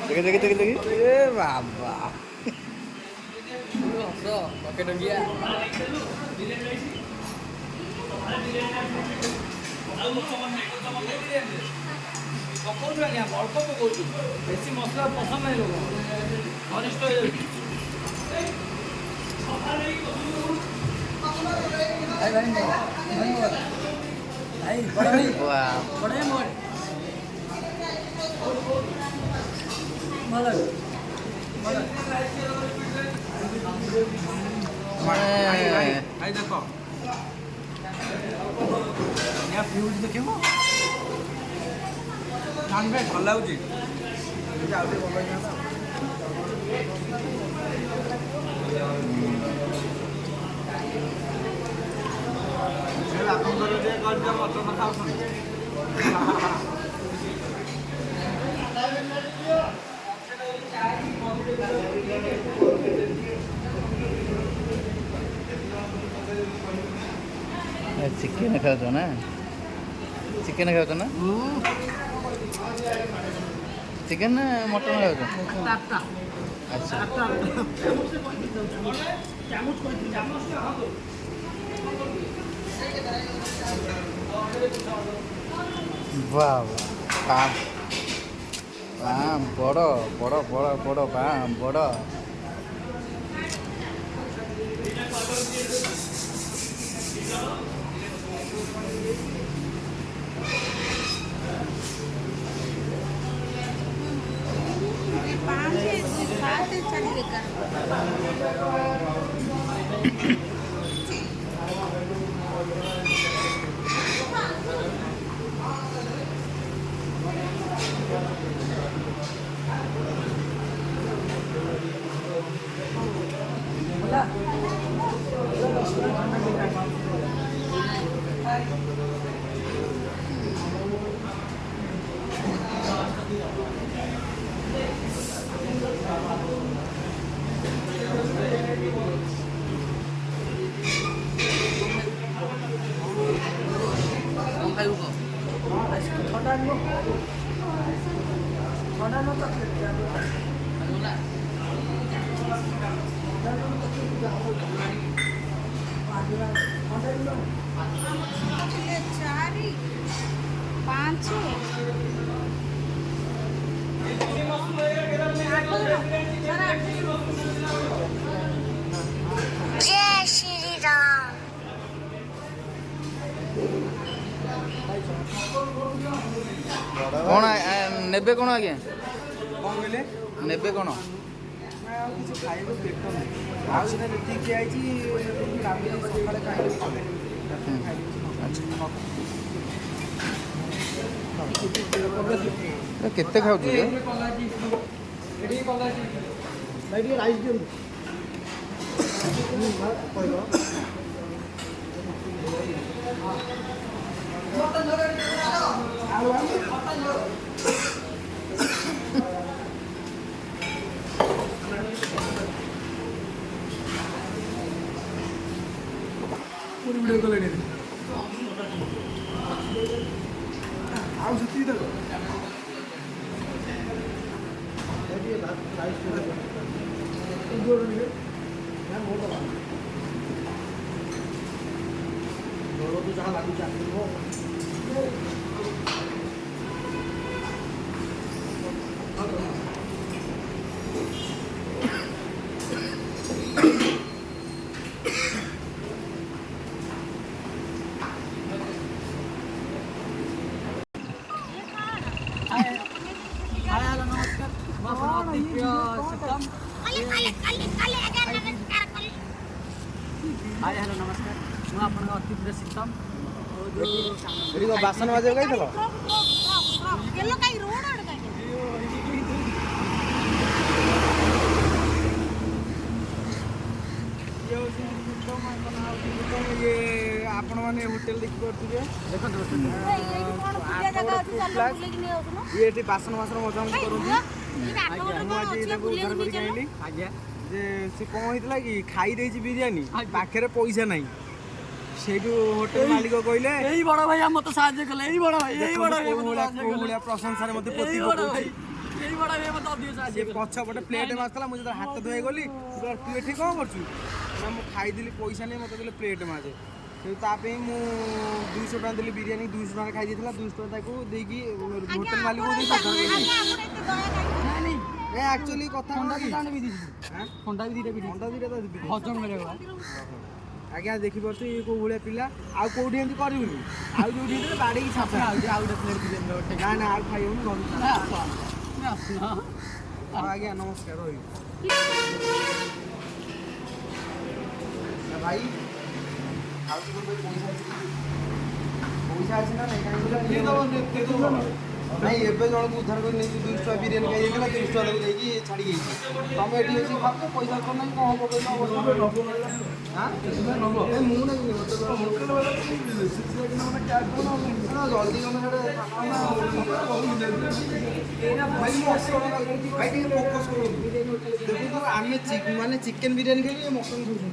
देखिए देखिए देखिए देखिए ए बाबा ओके डंगिया ଅଳ୍ପ ପକଉଛୁ ବେଶୀ ମସଲା ପସନ୍ଦ ନାହିଁ ଲୋକ ଅନିଷ୍ଟ ହେଇଯାଉଛି ଭାଇ ଦେଖ ଦେଖିବ ନାନୀ ଭାଇ ଭଲ ଲାଗୁଛି ଆଉ ଟିକେ ଭଲ ହେଇଥାନ୍ତା ଆପଣଙ୍କର ଟିକେ କରିଦିଅ ମଟନ ଖାଉଛନ୍ତି चिकेन खाऊ ना चिकेन खाऊ ना चिकेन ना मटन खाऊ अच्छा वाह वाह बाम बड़ बड़ बड़ बड़ बाम बड़ चारि पाँच जय श्री राम कौन नेबे कौन आज्ञा କଣ କହିଲେ नेबे कौन ଆଉ କିଛି ଖାଇବାକୁ ପେଟ ନାହିଁ ଆଉ ସେଟା ଯେତିକି ଆଇଛି ରାତିରେ ସକାଳେ ଖାଇବାକୁ ଚଳେ କେତେ ଖାଉଛୁ ଯେ ରାଇସ୍ ଦିଅନ୍ତୁ ଭିଡ଼ିଓ କଲେଣି ଆଉ ସେତିକି ଦେବ ଯାହା ଲାଗୁଛି ଆସିବ हाय हेलो नमस्कार ମୁଁ ଆପଣଙ୍କ ଅତି ପ୍ରିୟ ସିଷ୍ଟମ ଏଠି କଣ ବାସନ ମାଜିବାକୁ ଯାଇଥିଲ ये आपण मैंने होटेल देखी पारे देखते ये बासन बासन मजामजी करती उद्धार करके आइली आज्ञा जे से कौन होता कि खाई बिरियानी पाखे पैसा ना ସେଇଠୁ ହୋଟେଲ ମାଲିକ କହିଲେ ଏଇ ବଡ଼ ଭାଇ ମତେ ସାହାଯ୍ୟ କଲେ। ଏଇ ବଡ଼ ଭାଇ କୋଉ ଭଳିଆ ପ୍ରଶଂସାରେ ମତେ ପୋତି ପକଉଛି। ଏଇ ବଡ଼ ଭାଇ ମତେ ଅଧିକ ସେ ସାହାଯ୍ୟ ପଛପଟେ ପ୍ଲେଟ୍ ମାରୁଥିଲା। ମୁଁ ଯେତେବେଳେ ହାତ ଧୋଇ ଗଲି ତୁ ଏଠି କ'ଣ କରୁଛୁ ନା ମୁଁ ଖାଇଦେଲି ପଇସା ନେଇ ମୋତେ କହିଲେ ପ୍ଲେଟ୍ ମାରେ। ସେଠୁ ତା ପାଇଁ ମୁଁ 200 ଟଙ୍କା ଦେଲି ବିରିୟାନୀ 200 ଟଙ୍କା ଖାଇ ଦେଇଥିଲା। 200 ଟଙ୍କା ତାକୁ ଦେଇକି ହୋଟେଲ ମାଲିକକୁ ଦେଇ ଆକ୍ଚୁଆଲି କଥା ଥଣ୍ଡା ବି ଦିଟା ବି ଥଣ୍ଡା ଦିଟା ତ ହଜମ କରିବାକୁ। ଆଜ୍ଞା ଦେଖିପାରୁଛୁ ଇଏ କୋଉ ଭଳିଆ ପିଲା। ଆଉ କୋଉଠି ଏମିତି କରିବୁନି। ଆଉ ଯୋଉଠି ହେଇଥିଲେ ବାଡ଼େଇକି ଛାପ ଆଉ ଗୋଟେ ପ୍ଲେଟ୍ ବିରିୟାନୀ ନା ନା ଆଉ ଖାଇବନି ଘରକୁ ଆସୁନ। ଆଜ୍ଞା ନମସ୍କାର ରହିବି ଭାଇ। ଆଉ ପଇସା ଅଛି ନା ନାଇଁ କାହିଁକି ନାଇଁ ଏବେ ଜଣକୁ ଉଦ୍ଧାର କରି ନେଇଛି 200 ଟଙ୍କା ବିରିୟାନୀ ଖାଇ ଦେଇଥିଲା 300 ଟଙ୍କା ତାକୁ ଦେଇକି ଛାଡ଼ି ଯାଇଛି। ତମେ ଏଠି ଅଛି ଭାବୁଛ ପଇସା ତ ନାହିଁ କ'ଣ ହବ କହିଲ ଅବସ୍ଥା ମୁଁ ନାହିଁ ଜଲ୍ଦି ତମେ ଭାଇ ଟିକେ ଫୋକସ୍ କରନ୍ତୁ। ଦେଖନ୍ତୁ ଆମେ ମାନେ ଚିକେନ ବିରିୟାନୀ ଖାଇକି ମଟନ୍ ଖାଉଛନ୍ତି।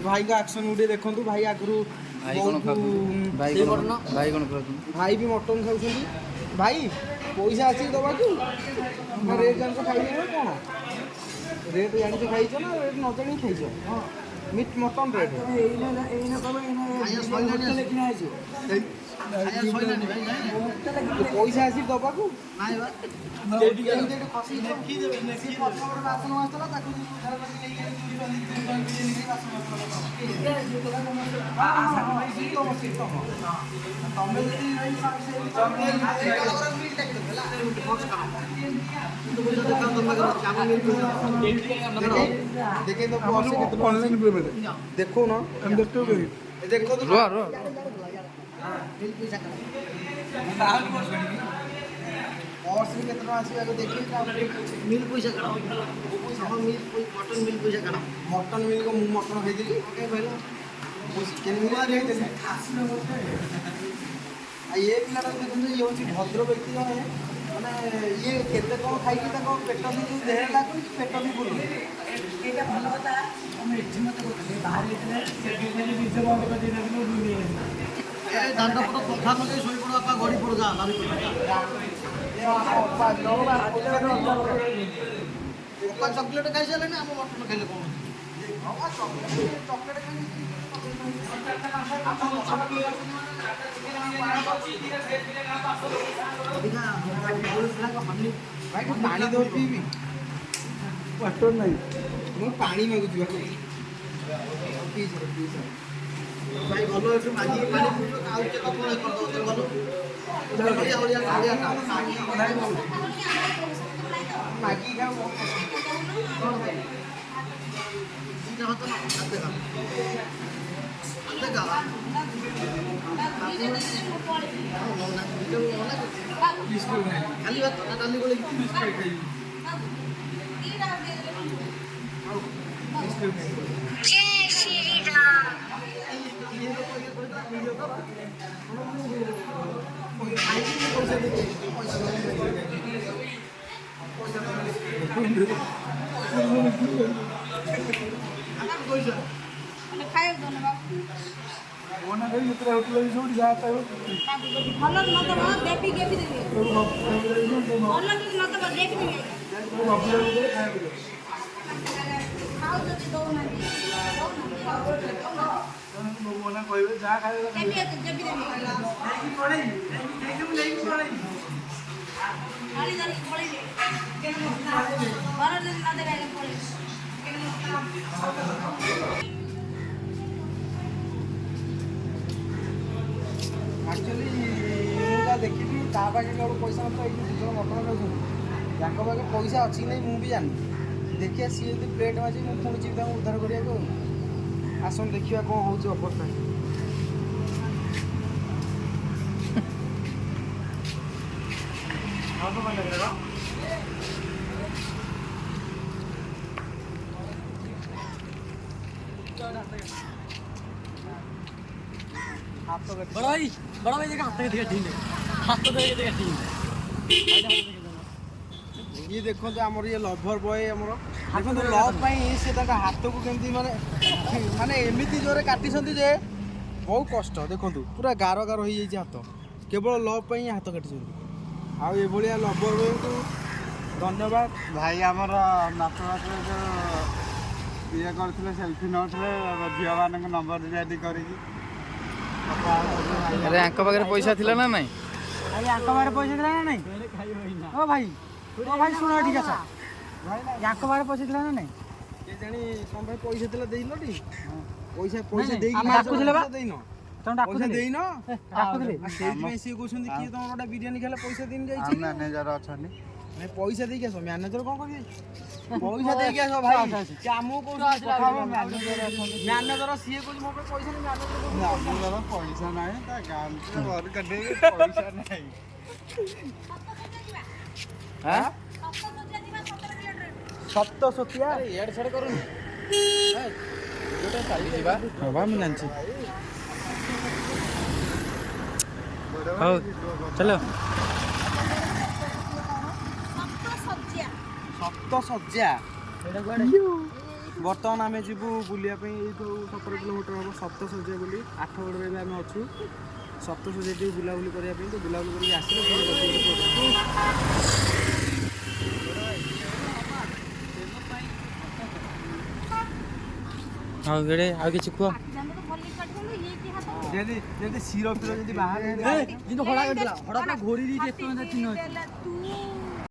ଭାଇଙ୍କ ଆକ୍ସନ ଗୋଟେ ଦେଖନ୍ତୁ। ଭାଇ ଆଗରୁ ଭାଇ କ'ଣ ଖାଉଛନ୍ତି? ଭାଇ ବି ମଟନ୍ ଖାଉଛନ୍ତି। ଭାଇ ପଇସା ଅଛି ଦେବାକୁ ନା ରେଟ୍ ଜାଣିଛ ଖାଇଛ ନା କ'ଣ? ରେଟ୍ ଜାଣିଛ ଖାଇଛ ନା ରେଟ୍ ନ ଜାଣିକି ଖାଇଛ? ମିଟ୍ ମଟନ୍ ରେଟ୍ ପଇସା ଅଛି ଦେବାକୁ ବାସନ ଆସିଥିଲା ତାକୁ ତମେ ଦେଖୁ ନା पर्स केते टका आसी आगे देखि मिल पैसा काढ सब मिल मटन मिल पैसा काढ मटन मिल को मु मटन खाइ देली के कहला चिकन मिल खाइ देली आ ये पिलाटा देखु ये होची भद्र व्यक्ति है माने ये केते कोन खाइ कि तको पेट भी देह लागु पेट भी बोलु एटा भलो कथा हम इच्छा मत करते बाहर लेते से बिजनेस बीच बंद कर देना दुनिया ए दांडा फोटो कथा नगे सोई पड़ आपा गड़ी पड़ जा लारी पड़ चॉकलेट खाई सारे ना मटन खाइले कौन चॉकलेट पानी दो पीबी मटन नहीं ମୁଁ ପାଣି ମାଗୁଛି ଭାଇ ଭଲ ଏଠୁ ମାଗିକି ପାଣି ପିଉଛୁ ଆଉ କେତେ କଣ କରିଦେବ ଭଲ ମାଗିକି ଖାଉ ଖାଲି ଭାତ ଡାଲି ଗୋଳେଇକି जय श्री राम। एक्चुअली मुझे देखी ता पाखे पैसा मतलब ये दुजन मटन खाऊँ ताक पाखे पैसा अच्छी नहीं मुझे जानी देखिए सी यदि प्लेट माजी मुझे पुणी जी उद्धार करने आसन देखिए कौन हो अवस्था बड़ा भाई देखा हाथ के ठीक है हाथ तो देखा ठीक है ये देखो आमर ये लभर बॉय आमर ଦେଖନ୍ତୁ ଲଭ୍ ପାଇଁ ସେ ତାଙ୍କ ହାତକୁ କେମିତି ମାନେ ଏମିତି ଜୋରେ କାଟିଛନ୍ତି ଯେ ବହୁତ କଷ୍ଟ। ଦେଖନ୍ତୁ ପୁରା ଗାର ଗାର ହେଇଯାଇଛି ହାତ, କେବଳ ଲଭ୍ ପାଇଁ ହାତ କାଟିଛନ୍ତି। ଆଉ ଏଭଳିଆ ଲଭର୍ଙ୍କୁ ଧନ୍ୟବାଦ। ଭାଇ ଆମର ନାଚବାଟରେ ଯେଉଁ ଇଏ କରିଥିଲେ ସେଲ୍ଫି ନେଉଥିଲେ ଝିଅମାନଙ୍କ ନମ୍ବର ରେଡ଼ି କରିକି। ଆରେ ଆଙ୍କ ପାଖରେ ପଇସା ଥିଲା ନା ନାଇଁ? ଭାଇ ଆଙ୍କ ପାଖରେ ପଇସା ଥିଲା ନା ନାଇଁ? ଓ ଭାଇ ଶୁଣ ଠିକ୍ ଅଛି। ୟାଙ୍କ ପାଖରେ ପଇସା ଥିଲା ନା ନାଇଁ? କେଜାଣି ତମ ପାଇଁ ପଇସା ଥିଲା ଦେଇନ ଟି? ପଇସା ଦେଇକି ଡାକୁଥିଲେ ବା ଦେଇନ? ପଇସା ଦେଇନ? ଡାକୁଥିଲେ ସେଇଥିପାଇଁ ସିଏ କହୁଛନ୍ତି କିଏ ତମର ଗୋଟେ ବିରିୟାନୀ ଖାଇଲେ ପଇସା ଦେଇନି ଯାଇଛି। ମ୍ୟାନେଜର ଅଛନ୍ତି। ଭାଇ ପଇସା ଦେଇକି ଆସ। ମ୍ୟାନେଜର କ'ଣ କରିବେ? ପଇସା ଦେଇକି ଆସ ଭାଇ। ସେ ଆମକୁ କହୁଛନ୍ତି ମ୍ୟାନେଜର, ସିଏ କହୁଛି ମୋ ପାଇଁ ପଇସା ନାହିଁ। ମ୍ୟାନେଜର ପଇସା ନାହିଁ, ତା ଗାଁରେ ଘର କାଟିକି ପଇସା ନାହିଁ। ସପ୍ତଶତିଆ ଇଆଡେ ସିଆଡେ କରୁନି। ହଁ ବା ମୁଁ ଜାଣିଛି। ହଉ ଚାଲ। ସପ୍ତଶଯ୍ୟା ବର୍ତ୍ତମାନ ଆମେ ଯିବୁ ବୁଲିବା ପାଇଁ। ଏଇଠୁ 17 କିଲୋମିଟର ହେବ ସପ୍ତଶଯ୍ୟା ବୋଲି। ଆଠଗଡ଼ରେ ଏବେ ଆମେ ଅଛୁ। ସପ୍ତଶଯ୍ୟା ଟିକେ ବୁଲାବୁଲି କରିବା ପାଇଁ, ତ ବୁଲାବୁଲି କରିକି ଆସିଲେ ହଉ ଗେଡ଼େ ଆଉ କିଛି କୁହ। ଯେମିତି ଶିର ଫିର ଯଦି ବାହାରେ କିନ୍ତୁ ହଡ଼ା କରିଦେଲା, ହଡ଼ା ପୁରା ଘୋରି ଦେଇଛି, ଏତେ ଚିହ୍ନ ଅଛି।